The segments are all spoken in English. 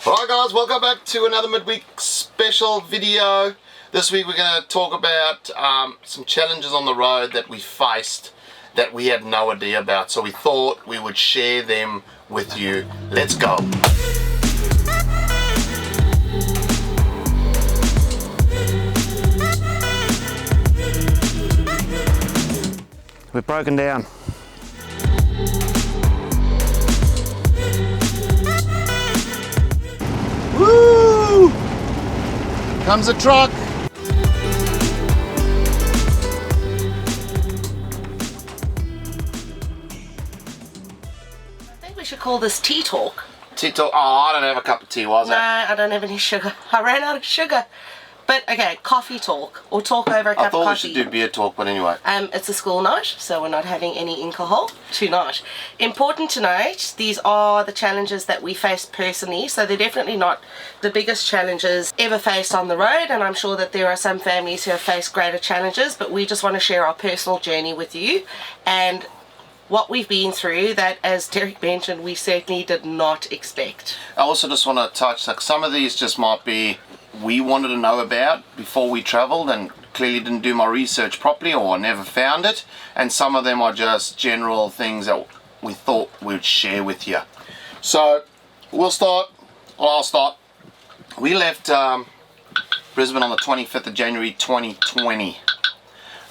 Alright guys, welcome back to another midweek special video. This week we're going to talk about some challenges on the road that we faced that we had no idea about. So we thought we would share them with you. Let's go. We've broken down. Woo! Comes a truck. I think we should call this tea talk. Tea talk. Oh, I don't have a cup of tea, was it? No, I don't have any sugar. I ran out of sugar. But okay, coffee talk, or talk over a cup of coffee. I thought we should do beer talk, but anyway. It's a school night, so we're not having any alcohol tonight. Important to note, these are the challenges that we faced personally, so they're definitely not the biggest challenges ever faced on the road, and I'm sure that there are some families who have faced greater challenges, but we just want to share our personal journey with you and what we've been through that, as Derek mentioned, we certainly did not expect. I also just want to touch, like, some of these just might be we wanted to know about before we traveled and clearly didn't do my research properly or never found it, and some of them are just general things that we thought we'd share with you. So I'll start. We left Brisbane on the 25th of January 2020,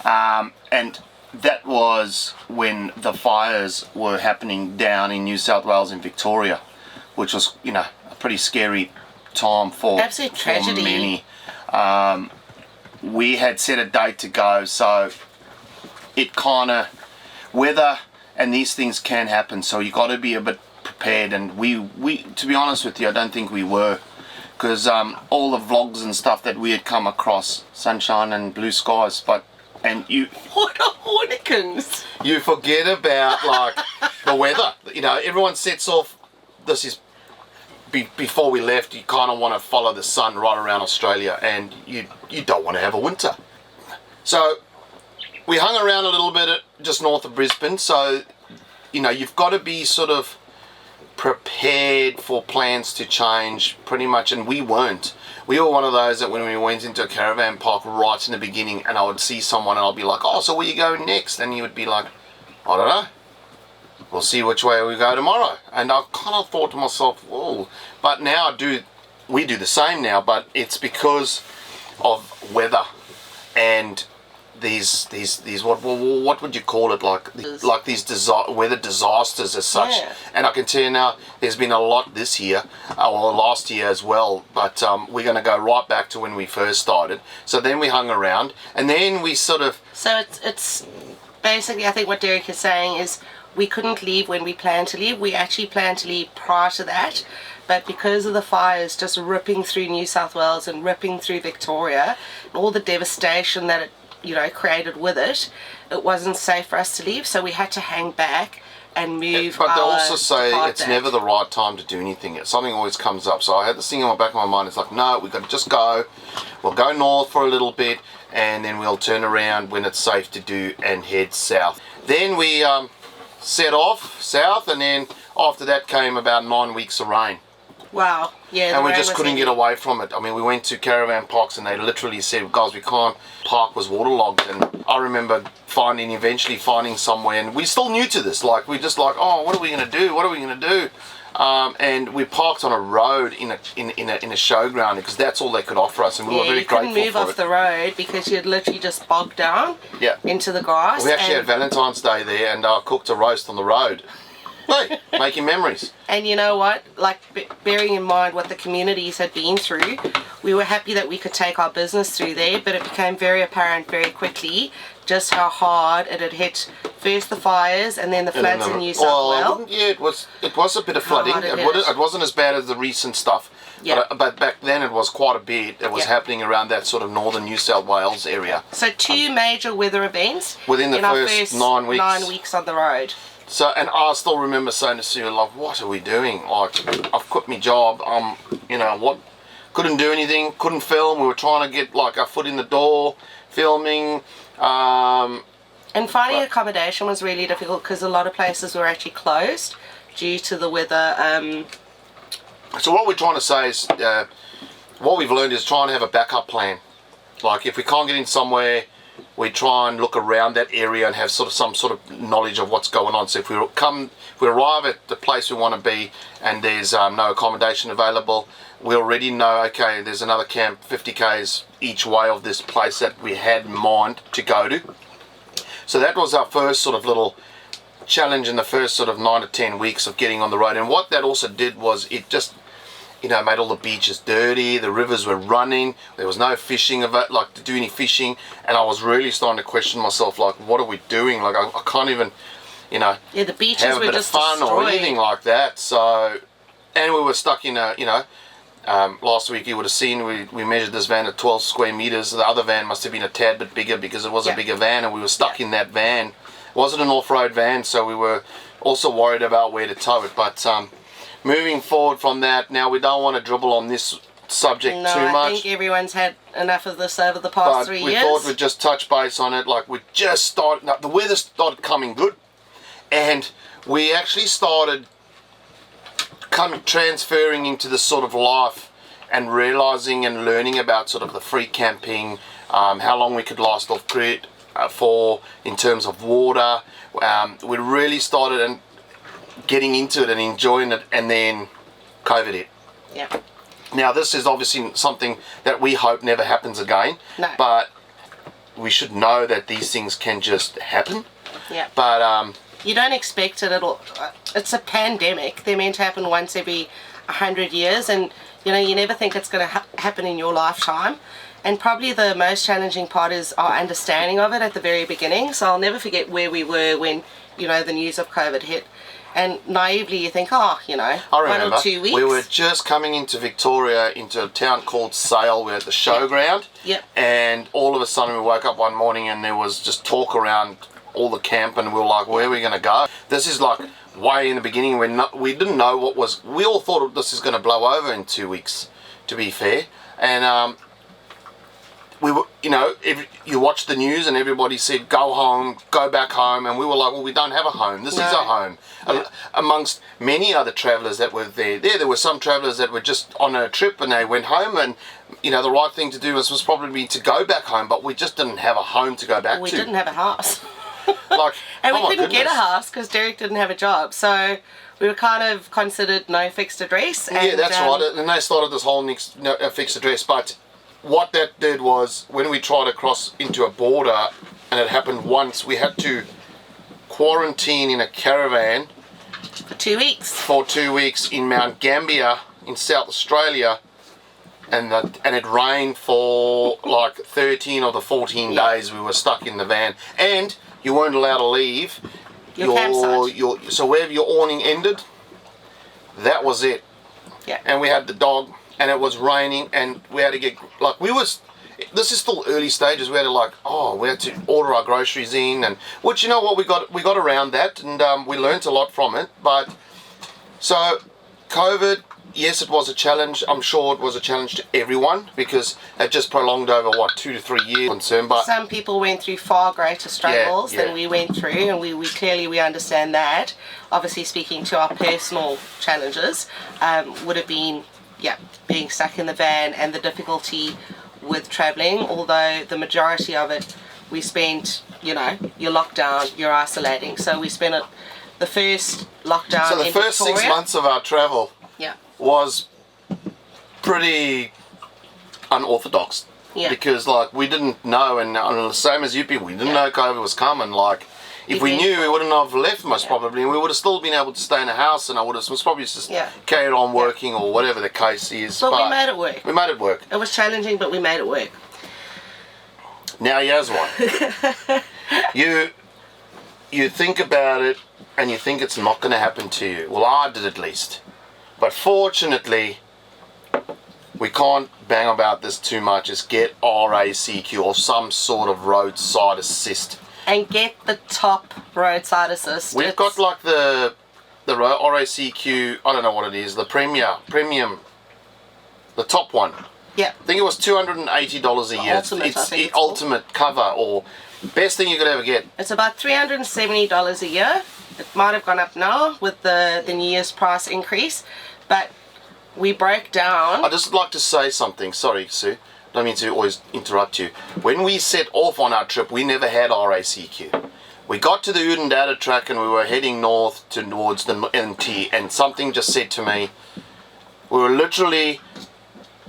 and that was when the fires were happening down in New South Wales and Victoria, which was, you know, a pretty scary time for absolute tragedy. Many. We had set a date to go, so it kind of, weather and these things can happen, so you got to be a bit prepared. And we to be honest with you, I don't think we were, because all the vlogs and stuff that we had come across, sunshine and blue skies, but what a hornicans. You forget about like the weather. You know, everyone sets off. This is before we left. You kind of want to follow the sun right around Australia, and you don't want to have a winter. So we hung around a little bit just north of Brisbane. So, you know, you've got to be sort of prepared for plans to change pretty much, and we weren't. We were one of those that when we went into a caravan park right in the beginning, and I would see someone and I'll be like, oh, so where you going next? And he would be like, I don't know. We'll see which way we go tomorrow. And I kind of thought to myself, whoa. But now we do the same now, but it's because of weather and these what would you call it, like these weather disasters as such. Yeah. And I can tell you now, there's been a lot this year, or last year as well, but we're going to go right back to when we first started. So then we hung around, and then we sort of... So it's basically, I think what Derek is saying is we couldn't leave when we planned to leave. We actually planned to leave prior to that, but because of the fires just ripping through New South Wales and ripping through Victoria, and all the devastation that it, you know, created with it, it wasn't safe for us to leave, so we had to hang back and move. But they also say it's never the right time to do anything. Something always comes up. So I had this thing in the back of my mind. It's like, no, we've got to just go. We'll go north for a little bit, and then we'll turn around when it's safe to do and head south. Then we set off south, and then after that came about 9 weeks of rain. Wow. Yeah. And we just couldn't get away from it. I mean, we went to caravan parks and they literally said, guys, we can't. Park was waterlogged. And I remember eventually finding somewhere, and we're still new to this. Like, we're just like, oh, what are we going to do? What are we going to do? And we parked on a road in a showground, because that's all they could offer us, and we were very grateful for it. You couldn't move off the road because you'd literally just bogged down into the grass. We actually had Valentine's Day there, and cooked a roast on the road. Hey, making memories. And you know what? Like, bearing in mind what the communities had been through, we were happy that we could take our business through there, but it became very apparent very quickly just how hard it had hit first the fires and then the floods in New South Wales. Yeah, it was a bit of flooding. It wasn't as bad as the recent stuff. Yeah. But back then it was quite a bit that was happening around that sort of northern New South Wales area. So two major weather events within the first 9 weeks. 9 weeks on the road. So, and I still remember saying to Sue, like, what are we doing? Like, I've quit my job. You know, what? Couldn't do anything. Couldn't film. We were trying to get like our foot in the door, filming. And finding accommodation was really difficult because a lot of places were actually closed due to the weather So what we're trying to say is, what we've learned is trying to have a backup plan. Like if we can't get in somewhere, we try and look around that area and have some sort of knowledge of what's going on. So if we arrive at the place we want to be and there's no accommodation available, we already know, okay, there's another camp 50 k's each way of this place that we had in mind to go to. So that was our first sort of little challenge in the first sort of 9 to 10 weeks of getting on the road. And what that also did was it just, you know, made all the beaches dirty, the rivers were running, there was no fishing of it, like to do any fishing, and I was really starting to question myself, like, what are we doing? Like, I can't even, you know, yeah, the beaches have a were bit just of fun destroyed. or anything like that. So, and we were stuck in a, you know, last week you would have seen we measured this van at 12 square meters. The other van must have been a tad bit bigger because it was a bigger van, and we were stuck in that van. It wasn't an off-road van, so we were also worried about where to tow it. But moving forward from that, now we don't want to dribble on this subject too much. I think everyone's had enough of this over the past 3 years. We thought we'd just touch base on it. Like we just started, the weather started coming good, and we actually started transferring into this sort of life and realizing and learning about sort of the free camping, how long we could last off grid for in terms of water. We really started getting into it and enjoying it, and then COVID hit. Yeah. Now this is obviously something that we hope never happens again. No. But we should know that these things can just happen. Yeah. But you don't expect it at all. It's a pandemic. They're meant to happen once every 100 years, and you know, you never think it's going to happen in your lifetime. And probably the most challenging part is our understanding of it at the very beginning. So I'll never forget where we were when, you know, the news of COVID hit. And naively you think, oh, you know, I remember, 1 or 2 weeks. we were just coming into Victoria, into a town called Sale. We're at the showground. Yep. And all of a sudden we woke up one morning and there was just talk around all the camp, and we were like, where are we going to go? This is like way in the beginning when we didn't know what was, we all thought this is going to blow over in 2 weeks, to be fair. And we were, you know, if you watched the news and everybody said go home, go back home, and we were like, well, we don't have a home. This is our home. Yeah. Amongst many other travellers that were there were some travellers that were just on a trip and they went home, and you know, the right thing to do was probably to go back home, but we just didn't have a home to go back to. We didn't have a house. Like, and we couldn't get a house because Derek didn't have a job, so we were kind of considered no fixed address. And, yeah, that's right. And they started this whole fixed address, but what that did was when we tried to cross into a border, and it happened once, we had to quarantine in a caravan for 2 weeks. For 2 weeks in Mount Gambier in South Australia, and it rained for like 13 of the 14 days we were stuck in the van, and you weren't allowed to leave your campsite. So wherever your awning ended, that was it. Yeah. And we had the dog, and it was raining, and we had to get, like, this is still early stages. We had to order our groceries in, and which, you know what, we got around that, and we learnt a lot from it. But so COVID, yes, it was a challenge. I'm sure it was a challenge to everyone because it just prolonged over 2 to 3 years. Concern, but some people went through far greater struggles than we went through, and we clearly understand that. Obviously, speaking to our personal challenges, would have been being stuck in the van and the difficulty with travelling. Although the majority of it, we spent, you know, you're locked down, you're isolating. So we spent the first lockdown. So the first Victoria. 6 months of our travel was pretty unorthodox. Yeah. Because like we didn't know, and the same as you people, we didn't know COVID was coming. Like if we knew, we wouldn't have left most probably, and we would have still been able to stay in a house, and I would have probably just carried on working or whatever the case is. But we made it work. We made it work. It was challenging, but we made it work. Now here's one. You think about it, and you think it's not going to happen to you. Well, I did at least. But fortunately, we can't bang about this too much, is get RACQ or some sort of roadside assist. And get the top roadside assist. We've got like the RACQ, I don't know what it is, the premium, the top one. Yeah. I think it was $280 a year. It's ultimate cover, or best thing you could ever get. It's about $370 a year. It might have gone up now with the New Year's price increase, but we broke down. I'd just like to say something. Sorry, Sue. Don't mean to always interrupt you. When we set off on our trip, we never had RACQ. We got to the Oodendata track and we were heading north towards the NT, and something just said to me, we were literally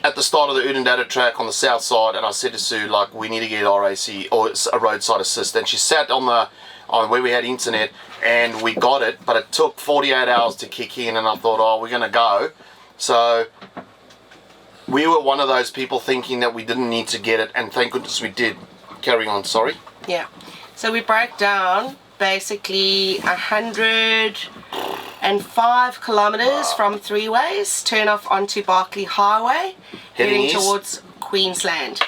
at the start of the Oodendata track on the south side, and I said to Sue, like, we need to get RAC or a roadside assist. And she sat on where we had internet, and we got it, but it took 48 hours to kick in, and I thought, oh, we're gonna go. So we were one of those people thinking that we didn't need to get it, and thank goodness we did. Carry on, sorry. Yeah. So we broke down basically 105 kilometres from Three Ways, turn off onto Barkly Highway, heading towards Queensland.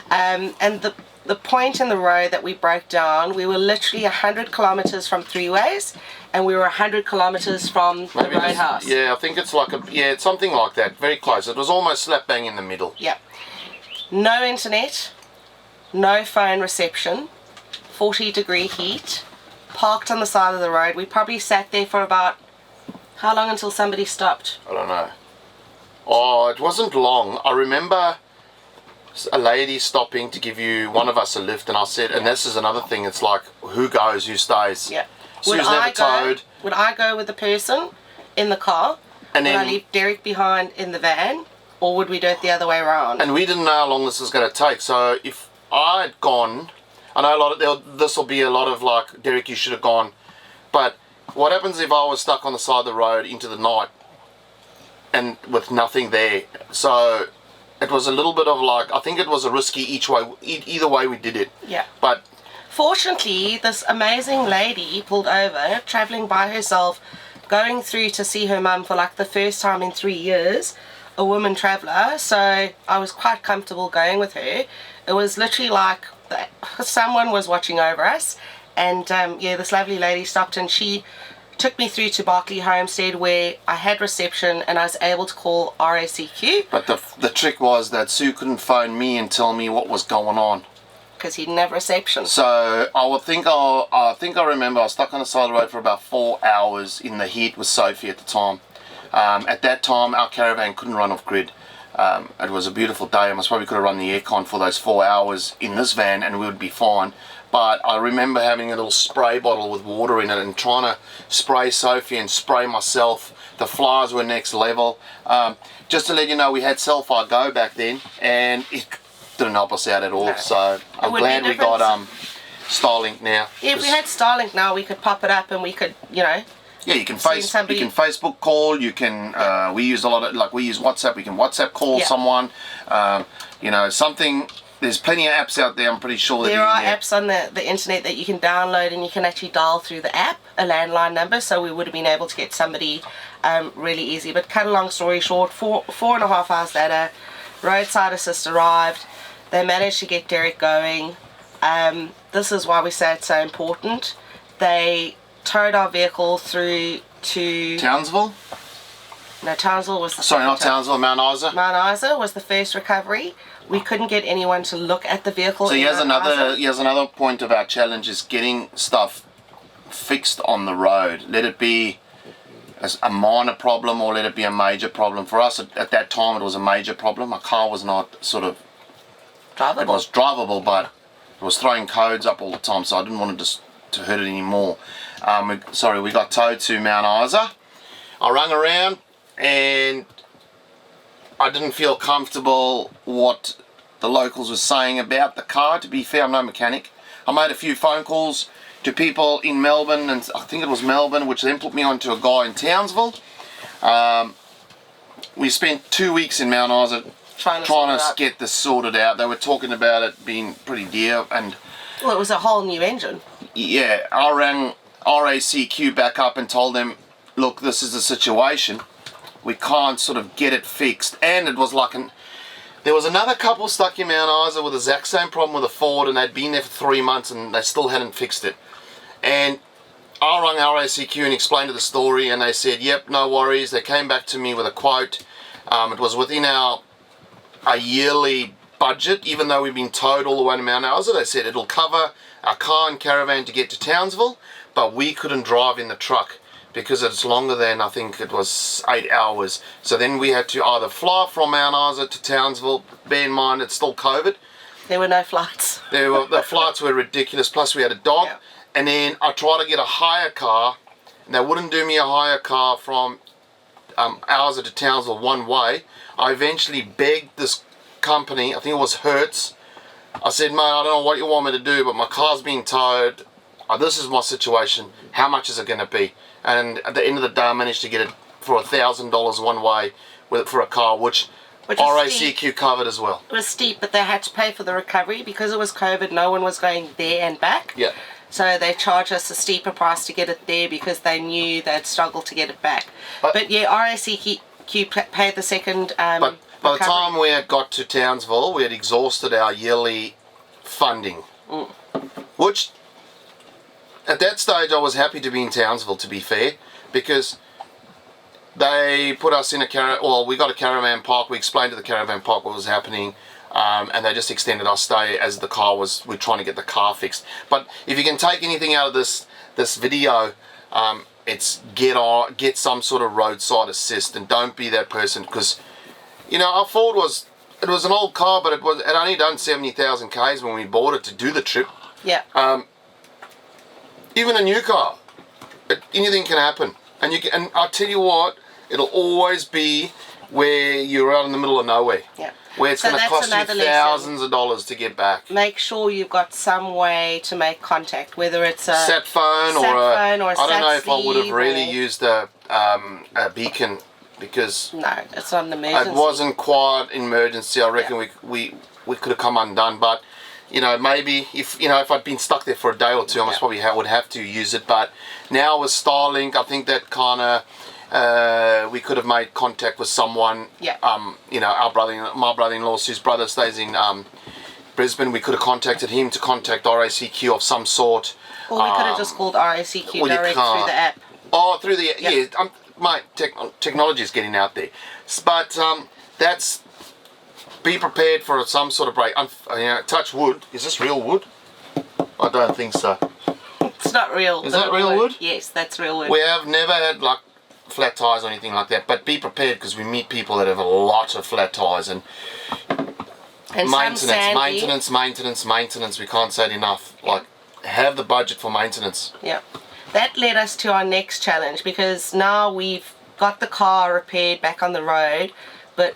And the point in the road that we broke down, we were literally 100 kilometres from Three Ways, and we were 100 kilometres from the roadhouse. Yeah, I think it's like it's something like that, very close. It was almost slap bang in the middle. Yeah. No internet, no phone reception, 40-degree heat, parked on the side of the road. We probably sat there for about, how long until somebody stopped? I don't know. Oh, it wasn't long. I remember a lady stopping to give one of us a lift, and I said, and this is another thing, it's like, who goes, who stays? Yeah. Sue's never towed. Would I go with the person in the car, and then would I leave Derek behind in the van, or would we do it the other way around? And we didn't know how long this was going to take, so if I'd gone, I know this will be a lot of like, Derek, you should have gone, but what happens if I was stuck on the side of the road into the night and with nothing there? So it was a little bit of like, I think it was a risky either way we did it. Yeah. But fortunately, this amazing lady pulled over, travelling by herself, going through to see her mum for like the first time in 3 years, a woman traveller, so I was quite comfortable going with her. It was literally like someone was watching over us, and yeah, this lovely lady stopped and she took me through to Barkly Homestead, where I had reception and I was able to call RACQ. But the trick was that Sue couldn't phone me and tell me what was going on, because he didn't have reception. So I think I remember I was stuck on the side of the road for about 4 hours in the heat with Sophie at the time. At that time, our caravan couldn't run off grid. It was a beautiful day. I most probably could have run the aircon for those 4 hours in this van and we would be fine. But I remember having a little spray bottle with water in it and trying to spray Sophie and spray myself. The flies were next level. Just to let you know, we had Selfie Go back then, and it didn't help us out at all. No. So I'm glad we got Starlink now. Yeah, if we had Starlink now, we could pop it up and we could, you know. Yeah, you can Facebook call. You can. We use a lot of we use WhatsApp. We can WhatsApp call someone. You know, something. There's plenty of apps out there. I'm pretty sure there are apps on the internet that you can download, and you can actually dial through the app a landline number. So we would have been able to get somebody really easy. But cut a long story short, 4.5 hours later, roadside assist arrived. They managed to get Derek going. This is why we say it's so important. They towed our vehicle through to Townsville. No, Townsville was the sorry, not Townsville. Mount Isa. Mount Isa was the first recovery. We couldn't get anyone to look at the vehicle. So here's another point of our challenge is getting stuff fixed on the road. Let it be a minor problem or let it be a major problem. For us at that time, it was a major problem. Our car was not sort of drivable. It was drivable, but it was throwing codes up all the time, so I didn't want to hurt it anymore. We got towed to Mount Isa. I rung around and I didn't feel comfortable what the locals were saying about the car. To be fair, I'm no mechanic. I made a few phone calls to people in Melbourne, and I think it was Melbourne, which then put me on to a guy in Townsville. We spent 2 weeks in Mount Isa trying to get this sorted out. They were talking about it being pretty dear, and well, it was a whole new engine. Yeah, I rang RACQ back up and told them, look, this is the situation. We can't sort of get it fixed. And it was like there was another couple stuck in Mount Isa with the exact same problem with a Ford, and they'd been there for 3 months and they still hadn't fixed it. And I rang RACQ and explained the story, and they said, yep, no worries. They came back to me with a quote. It was within our yearly budget, even though we've been towed all the way to Mount Isa. They said it'll cover our car and caravan to get to Townsville, but we couldn't drive in the truck because it's longer than, I think it was 8 hours. So then we had to either fly from Mount Isa to Townsville. Bear in mind, it's still COVID. There were no flights. The flights were ridiculous, plus we had a dog. Yeah. And then I tried to get a hire car, and they wouldn't do me a hire car from Isa to Townsville one way. I eventually begged this company, I think it was Hertz. I said, mate, I don't know what you want me to do, but my car's being towed. This is my situation. How much is it going to be? And at the end of the day, I managed to get it for $1,000 one way for a car, which RACQ covered as well. It was steep, but they had to pay for the recovery because it was COVID. No one was going there and back. Yeah. So they charged us a steeper price to get it there because they knew they'd struggle to get it back. But yeah, RACQ paid the second. But by the time we had got to Townsville, we had exhausted our yearly funding, which at that stage I was happy to be in Townsville, to be fair, because they put us in we got a caravan park. We explained to the caravan park what was happening, and they just extended our stay as we're trying to get the car fixed. But if you can take anything out of this video, it's get some sort of roadside assist, and don't be that person, because our Ford was an old car, but it only done 70,000 k's when we bought it to do the trip. Yeah. Even a new car, anything can happen, and I'll tell you what, it'll always be where you're out in the middle of nowhere. Yeah. Where it's going to cost you thousands of dollars to get back. Make sure you've got some way to make contact, whether it's a sat phone or I don't know if I would have really used a beacon, because no, it's not an emergency. It wasn't quite an emergency. I reckon we could have come undone, but maybe if I'd been stuck there for a day or two, I probably would have to use it. But now with Starlink, I think that kind of we could have made contact with someone. Yeah. My brother-in-law, whose brother stays in Brisbane, we could have contacted him to contact RACQ of some sort. Or we could have just called RACQ direct through the app. Oh, through the mate, technology is getting out there, but that's. Be prepared for some sort of break. Touch wood. Is this real wood? I don't think so. It's not real. Is that real wood? Yes, that's real wood. We have never had flat tires or anything like that, but be prepared, because we meet people that have a lot of flat tires and maintenance. We can't say it enough. Have the budget for maintenance. Yeah. That led us to our next challenge, because now we've got the car repaired back on the road, but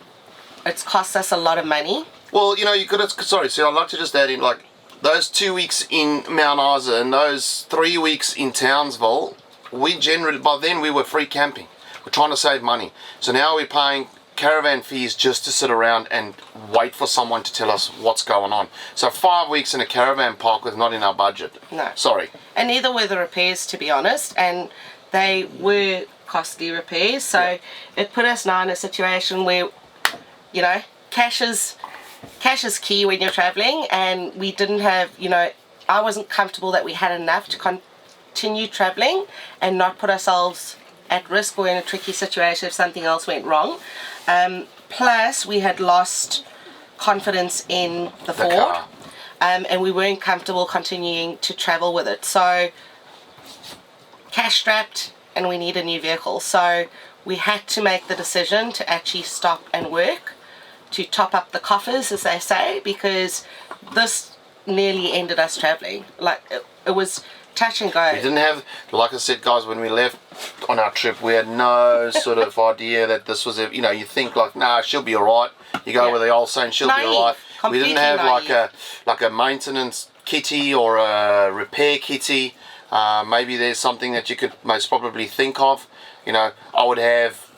it's cost us a lot of money. Well, you could have, I'd like to just add in, those 2 weeks in Mount Isa and those 3 weeks in Townsville, by then we were free camping. We're trying to save money. So now we're paying caravan fees just to sit around and wait for someone to tell us what's going on. So 5 weeks in a caravan park was not in our budget. No. Sorry. And neither were the repairs, to be honest, and they were costly repairs. So it put us now in a situation where cash is key when you're traveling, and we didn't have, I wasn't comfortable that we had enough to continue traveling and not put ourselves at risk or in a tricky situation if something else went wrong. Plus, we had lost confidence in the Ford, car. And we weren't comfortable continuing to travel with it. So, cash strapped, and we need a new vehicle. So, we had to make the decision to actually stop and work, to top up the coffers, as they say, because this nearly ended us traveling. It was touch and go. We didn't have, like I said, guys, when we left on our trip, we had no sort of idea that this was, you think nah, she'll be alright. You go with the old saying, she'll be alright. We didn't have like a maintenance kitty or a repair kitty. Maybe there's something that you could most probably think of. I would have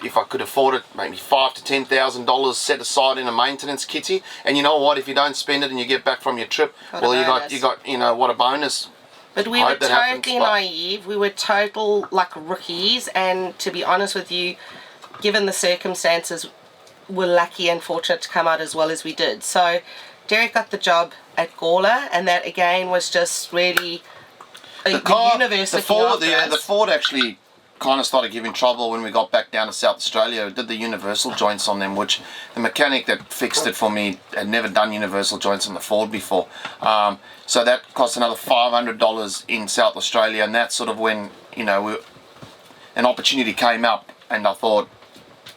if I could afford it, maybe $5,000 to $10,000 set aside in a maintenance kitty. And you know what? If you don't spend it and you get back from your trip, you got what a bonus. But we were totally naive. We were total rookies, and to be honest with you, given the circumstances, we're lucky and fortunate to come out as well as we did. So Derek got the job at Gawler, and that again was just really a universe. The Ford actually kind of started giving trouble when we got back down to South Australia. Did the universal joints on them, which the mechanic that fixed it for me had never done universal joints on the Ford before. So that cost another $500 in South Australia, and that's sort of when you know, an opportunity came up, and I thought,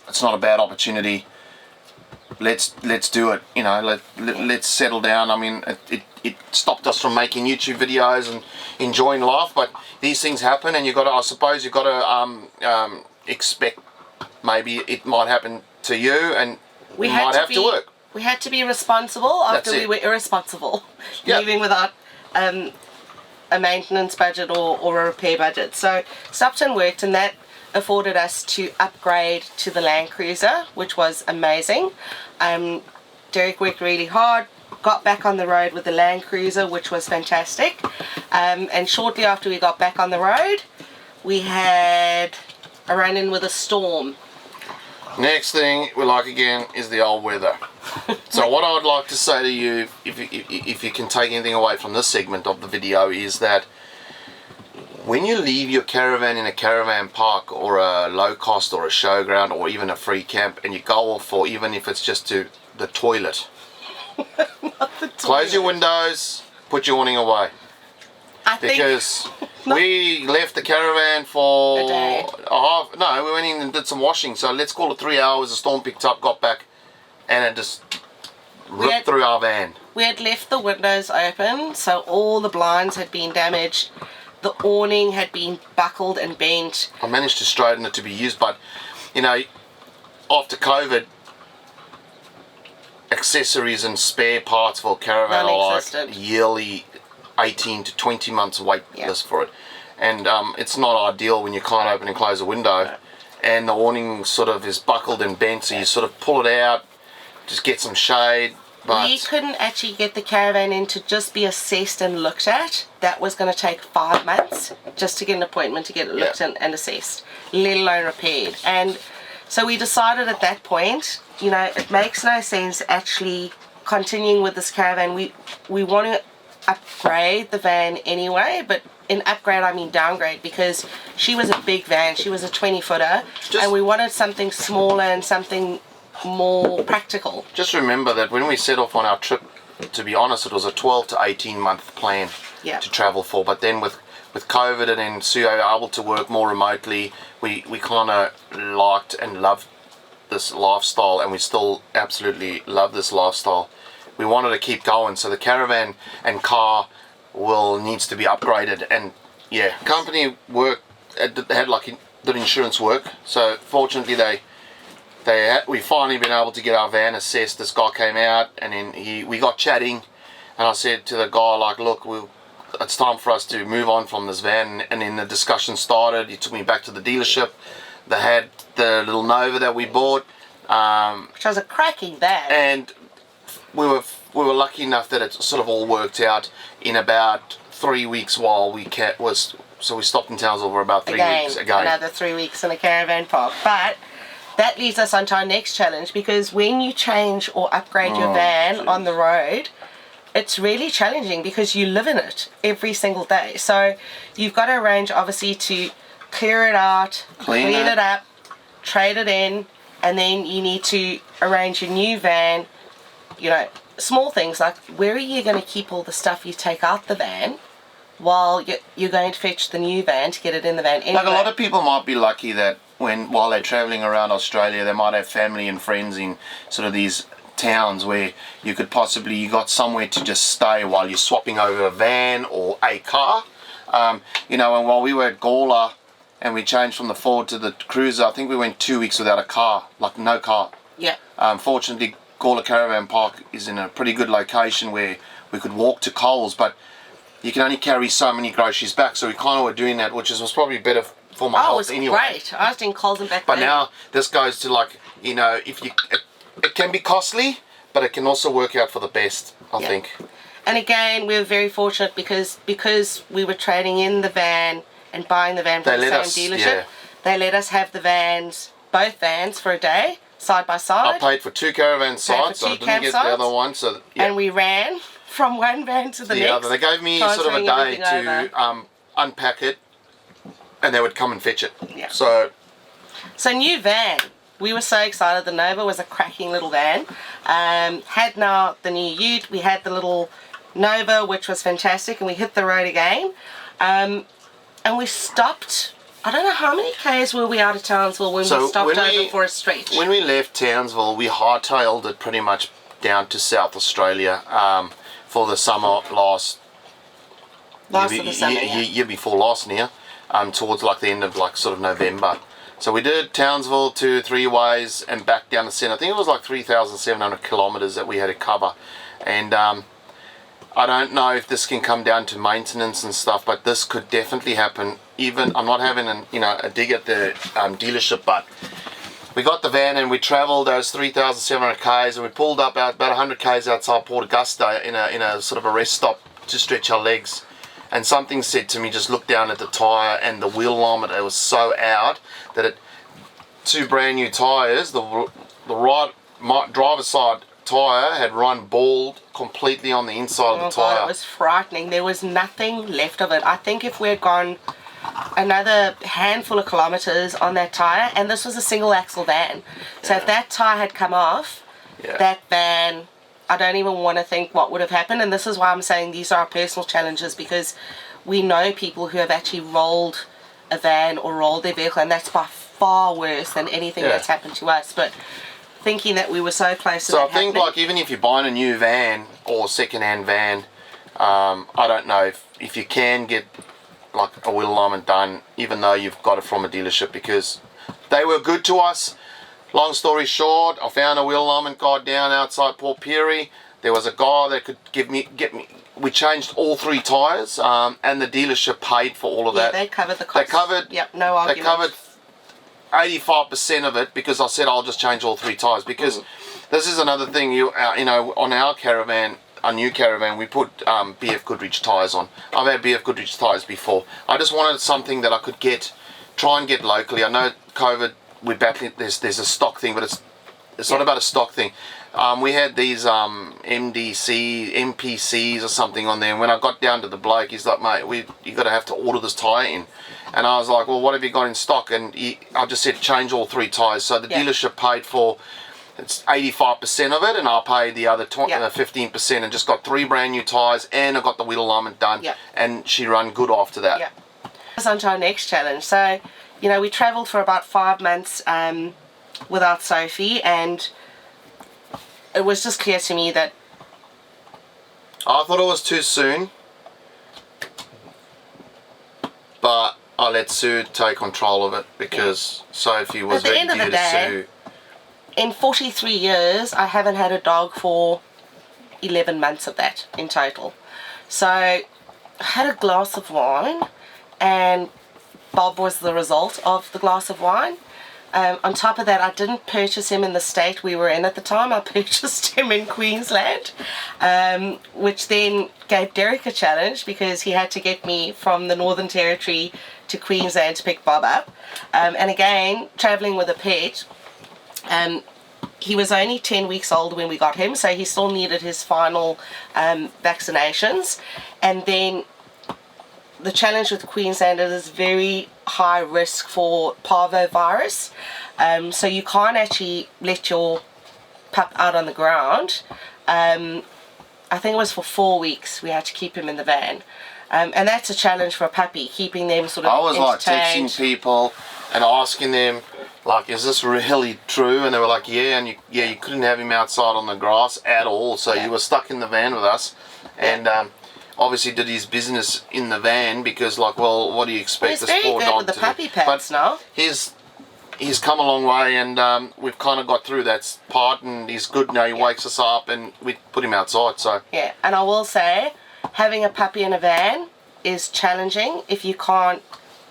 it's not a bad opportunity. Let's do it. You know, let's settle down. I mean, it stopped us from making YouTube videos and enjoying life, but these things happen, and I suppose you got to expect maybe it might happen to you, and we might have to work. We had to be responsible after we were irresponsible, leaving without a maintenance budget or a repair budget. So stopped and worked, and that afforded us to upgrade to the Land Cruiser, which was amazing. Derek worked really hard, got back on the road with the Land Cruiser, which was fantastic. And shortly after we got back on the road, we had a run-in with a storm. Next thing we like again is the old weather. So what I would like to say to you, if you can take anything away from this segment of the video, is that when you leave your caravan in a caravan park or a low cost or a showground or even a free camp, and you go off for, even if it's just to the toilet, close your windows, put your awning away. Because we left the caravan for a day. No, we went in and did some washing, so let's call it 3 hours. The storm picked up, got back, and it just ripped through our van. We had left the windows open, so all the blinds had been damaged. The awning had been buckled and bent. I managed to straighten it to be used, but you know, after COVID, accessories and spare parts for a caravan are like yearly 18 to 20 months wait list for it, and it's not ideal when you can't open and close a window, and the awning sort of is buckled and bent, so you sort of pull it out, just get some shade. But we couldn't actually get the caravan in to just be assessed and looked at. That was going to take 5 months just to get an appointment to get it looked and assessed, let alone repaired. And so we decided at that point, you know, it makes no sense actually continuing with this caravan. We want to upgrade the van anyway, but in upgrade I mean downgrade, because she was a big van, she was a 20-footer, and we wanted something smaller and something more practical. Just remember that when we set off on our trip, to be honest, it was a 12 to 18 month plan to travel for, but then with COVID and then Sue able to work more remotely, we kind of liked and loved this lifestyle, and we still absolutely love this lifestyle. We wanted to keep going, so the caravan and car needs to be upgraded, and company work had like did insurance work, so fortunately we finally been able to get our van assessed. This guy came out, and then we got chatting, and I said to the guy, like, look, it's time for us to move on from this van, and then the discussion started. He took me back to the dealership. They had the little Nova that we bought, which was a cracking van, and we were lucky enough that it sort of all worked out in about 3 weeks while so we stopped in Townsville for about 3 weeks again. Another 3 weeks in a caravan park. But that leads us on to our next challenge, because when you change or upgrade your van on the road, it's really challenging because you live in it every single day. So you've got to arrange, obviously, to clear it out, clean it up, trade it in, and then you need to arrange your new van. You know, small things like, where are you going to keep all the stuff you take out the van while you're going to fetch the new van to get it in the van anyway? Like, a lot of people might be lucky that while they're travelling around Australia, they might have family and friends in sort of these towns where you got somewhere to just stay while you're swapping over a van or a car. You know, and while we were at Gawler and we changed from the Ford to the Cruiser, I think we went 2 weeks without a car, like no car. Yeah. Fortunately, Gawler Caravan Park is in a pretty good location where we could walk to Coles, but you can only carry so many groceries back, so we kind of were doing that, which was probably better for my health anyway. Oh, it was great. I was doing Coles and back But then. now this goes to, like, you know, it can be costly, but it can also work out for the best, I think. And again, we were very fortunate because we were trading in the van and buying the van from the same dealership. They let us have the vans, both vans, for a day, side by side. I paid for 2 caravan sites, so I didn't get the other one. So and we ran from one van to the next. Other. They gave me sort of a day to unpack it, and they would come and fetch it. Yeah. So new van. We were so excited. The Nova was a cracking little van. Had now the new Ute. We had the little Nova, which was fantastic, and we hit the road again. And and we stopped. I don't know how many k's were we out of Townsville when we stopped over for a stretch. When we left Townsville, we hightailed it pretty much down to South Australia for the summer year before last now, towards like the end of like sort of November. So we did Townsville 2-3 ways and back down the centre. I think it was like 3,700 kilometres that we had to cover, and I don't know if this can come down to maintenance and stuff, but this could definitely happen. Even I'm not having a dig at the dealership, but we got the van and we travelled those 3,700 k's, and we pulled up about 100 k's outside Port Augusta in a sort of a rest stop to stretch our legs, and something said to me, just look down at the tyre and the wheel alignment. It was so out that two brand new tyres, the right driver's side tyre had run bald completely on the inside of the tyre. It was frightening. There was nothing left of it. I think if we had gone another handful of kilometres on that tyre, and this was a single axle van, so if that tyre had come off, that van, I don't even want to think what would have happened. And this is why I'm saying these are our personal challenges, because we know people who have actually rolled a van or rolled their vehicle, and that's by far worse than anything that's happened to us. But thinking that we were so close to that happening. So I think, like, even if you're buying a new van or second-hand van, I don't know if you can get like a wheel alignment done, even though you've got it from a dealership, because they were good to us. Long story short, I found a wheel alignment guy down outside Port Pirie. There was a guy that could get me. We changed all 3 tyres, and the dealership paid for all of that. They covered the cost. They covered. Yep, no argument. They covered 85% of it, because I said I'll just change all 3 tyres, because this is another thing. On our caravan, a new caravan, we put BF Goodrich tyres on. I've had BF Goodrich tyres before. I just wanted something that I could try and get locally. I know COVID, we're battling. There's a stock thing, but it's not about a stock thing. We had these MPCs or something on there, and when I got down to the bloke, he's like, mate, you got to have to order this tyre in. And I was like, well, what have you got in stock? And I just said, change all 3 tyres. So the dealership paid for, it's 85% of it, and I paid the other 15%, and just got 3 brand new tyres, and I got the wheel alignment done, and she ran good after that. Yeah. On to our next challenge. So, we travelled for about 5 months without Sophie, and it was just clear to me that I thought it was too soon, but I let Sue take control of it, because Sophie was very due to Sue. In 43 years, I haven't had a dog for 11 months of that in total. So I had a glass of wine, and Bob was the result of the glass of wine. On top of that, I didn't purchase him in the state we were in at the time. I purchased him in Queensland, which then gave Derek a challenge, because he had to get me from the Northern Territory to Queensland to pick Bob up. And again, travelling with a pet, he was only 10 weeks old when we got him, so he still needed his final vaccinations. And then the challenge with Queensland is very high risk for parvovirus, so you can't actually let your pup out on the ground. I think it was for 4 weeks we had to keep him in the van, and that's a challenge for a puppy, keeping them sort of I was like entertained. texting people and asking them, like, is this really true? And they were like, yeah, and you couldn't have him outside on the grass at all, so you were stuck in the van with us, and obviously did his business in the van, because, like, well, what do you expect He's this poor very good dog with the to puppy do? pads But now. he's come a long way, and we've kind of got through that part, and he's good now. He wakes us up, and we put him outside. So yeah, and I will say, having a puppy in a van is challenging if you can't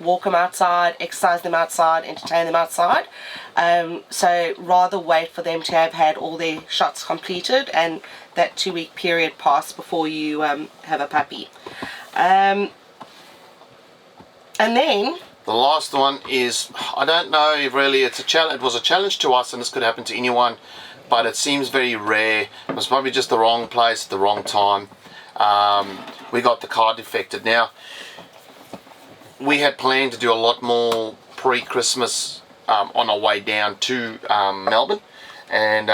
walk them outside, exercise them outside, entertain them outside. So rather wait for them to have had all their shots completed and that 2-week period pass before you have a puppy. And then the last one is, I don't know if really it's a challenge. It was a challenge to us, and this could happen to anyone, but it seems very rare. It was probably just the wrong place at the wrong time. We got the car defected. Now, we had planned to do a lot more pre-Christmas on our way down to Melbourne, and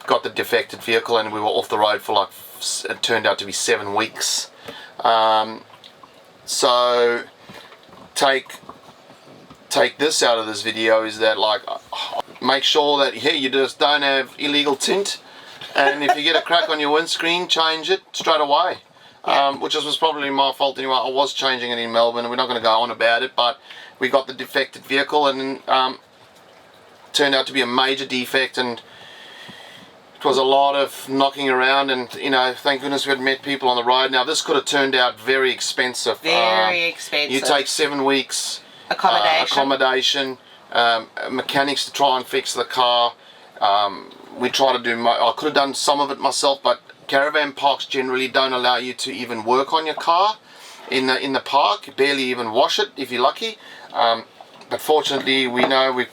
got the defected vehicle, and we were off the road for like, it turned out to be 7 weeks. So take this out of this video is that, like, make sure that here you just don't have illegal tint, and if you get a crack on your windscreen, change it straight away. Which was probably my fault anyway. I was changing it in Melbourne, and we're not going to go on about it, but we got the defected vehicle, and turned out to be a major defect, and it was a lot of knocking around, and you know, thank goodness we had met people on the road. Now this could have turned out very expensive. Very expensive. You take 7 weeks accommodation, mechanics to try and fix the car. We try to do. I could have done some of it myself, but caravan parks generally don't allow you to even work on your car in the park. You barely even wash it if you're lucky. But fortunately, we know we've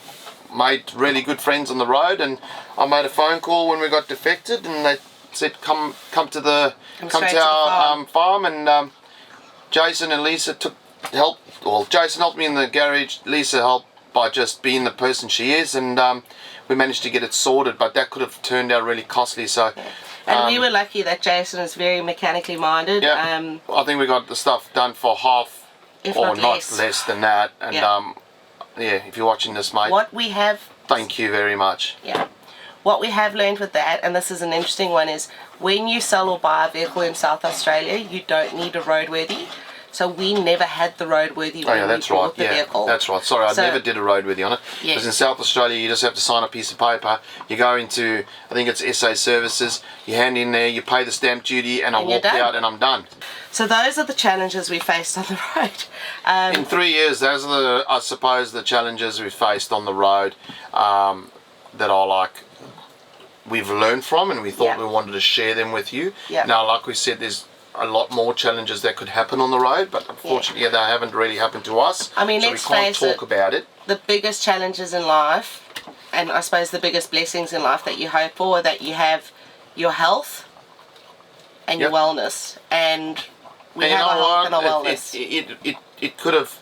made really good friends on the road, and I made a phone call when we got defected, and they said come to our farm, and Jason and Lisa Jason helped me in the garage. Lisa helped by just being the person she is, and we managed to get it sorted, but that could have turned out really costly. So. And we were lucky that Jason is very mechanically minded. Yeah, I think we got the stuff done for half, if or not less than that. And yeah, if you're watching this, mate, thank you very much. Yeah. What we have learned with that, and this is an interesting one, is when you sell or buy a vehicle in South Australia, you don't need a roadworthy. So we never had the roadworthy when we bought the vehicle. That's right. Sorry, I never did a roadworthy on it. Yeah. Because in South Australia, you just have to sign a piece of paper. You go into, I think it's SA Services, you hand in there, you pay the stamp duty, and I walk out and I'm done. So those are the challenges we faced on the road. In 3 years, those are, I suppose, the challenges we faced on the road that are like, we've learned from, and we thought we wanted to share them with you. Now, like we said, there's a lot more challenges that could happen on the road, but unfortunately they haven't really happened to us. I mean, so let's we can't face talk about it. The biggest challenges in life, and I suppose the biggest blessings in life that you hope for, are that you have your health and your wellness, and we have our health and our wellness. It could have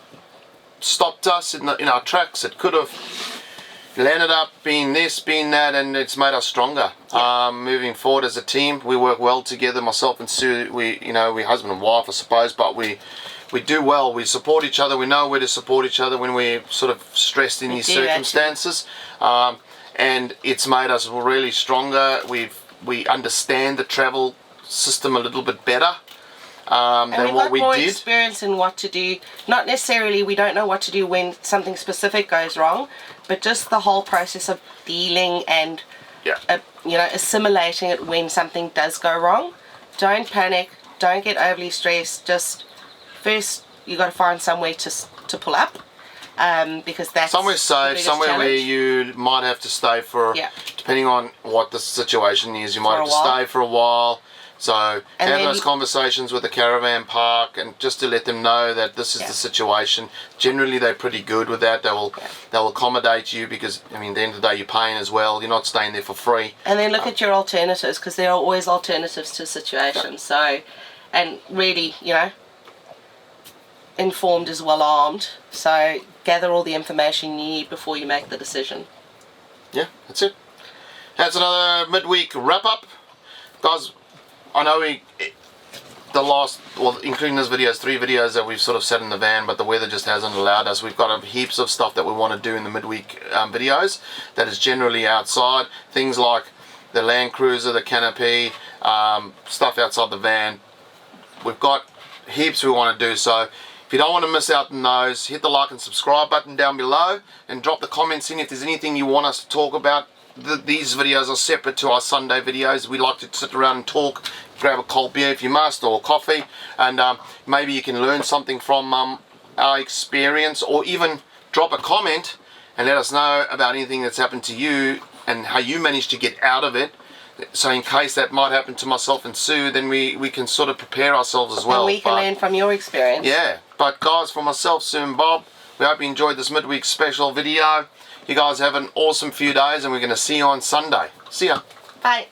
stopped us in our tracks. It could have landed up being this, being that, and it's made us stronger. Moving forward as a team, we work well together. Myself and Sue, we husband and wife, I suppose, but we do well. We support each other. We know where to support each other when we're sort of stressed in these circumstances, and it's made us really stronger. We understand the travel system a little bit better than what we did. And we've got more experience in what to do. Not necessarily we don't know what to do when something specific goes wrong, but just the whole process of dealing and assimilating it when something does go wrong. Don't panic. Don't get overly stressed. Just first you got to find somewhere to pull up, because that's somewhere safe, somewhere where you might have to stay for, depending on what the situation is, you might have to stay for a while. So have those conversations with the caravan park, and just to let them know that this is the situation. Generally, they're pretty good with that. They'll accommodate you, because I mean, at the end of the day, you're paying as well. You're not staying there for free. And then look at your alternatives, because there are always alternatives to situations. So, and really, informed is well armed. So gather all the information you need before you make the decision. Yeah, that's it. That's another midweek wrap up, guys. I know including this video, 3 videos that we've sort of sat in the van, but the weather just hasn't allowed us. We've got heaps of stuff that we want to do in the midweek videos that is generally outside. Things like the Land Cruiser, the canopy, stuff outside the van. We've got heaps we want to do, so if you don't want to miss out on those, hit the like and subscribe button down below, and drop the comments in if there's anything you want us to talk about. These videos are separate to our Sunday videos. We like to sit around and talk, grab a cold beer if you must, or coffee, and maybe you can learn something from our experience, or even drop a comment and let us know about anything that's happened to you and how you managed to get out of it. So in case that might happen to myself and Sue, then we can sort of prepare ourselves as well. And we can learn from your experience. Yeah, but guys, for myself, Sue and Bob, we hope you enjoyed this midweek special video. You guys have an awesome few days, and we're going to see you on Sunday. See ya. Bye.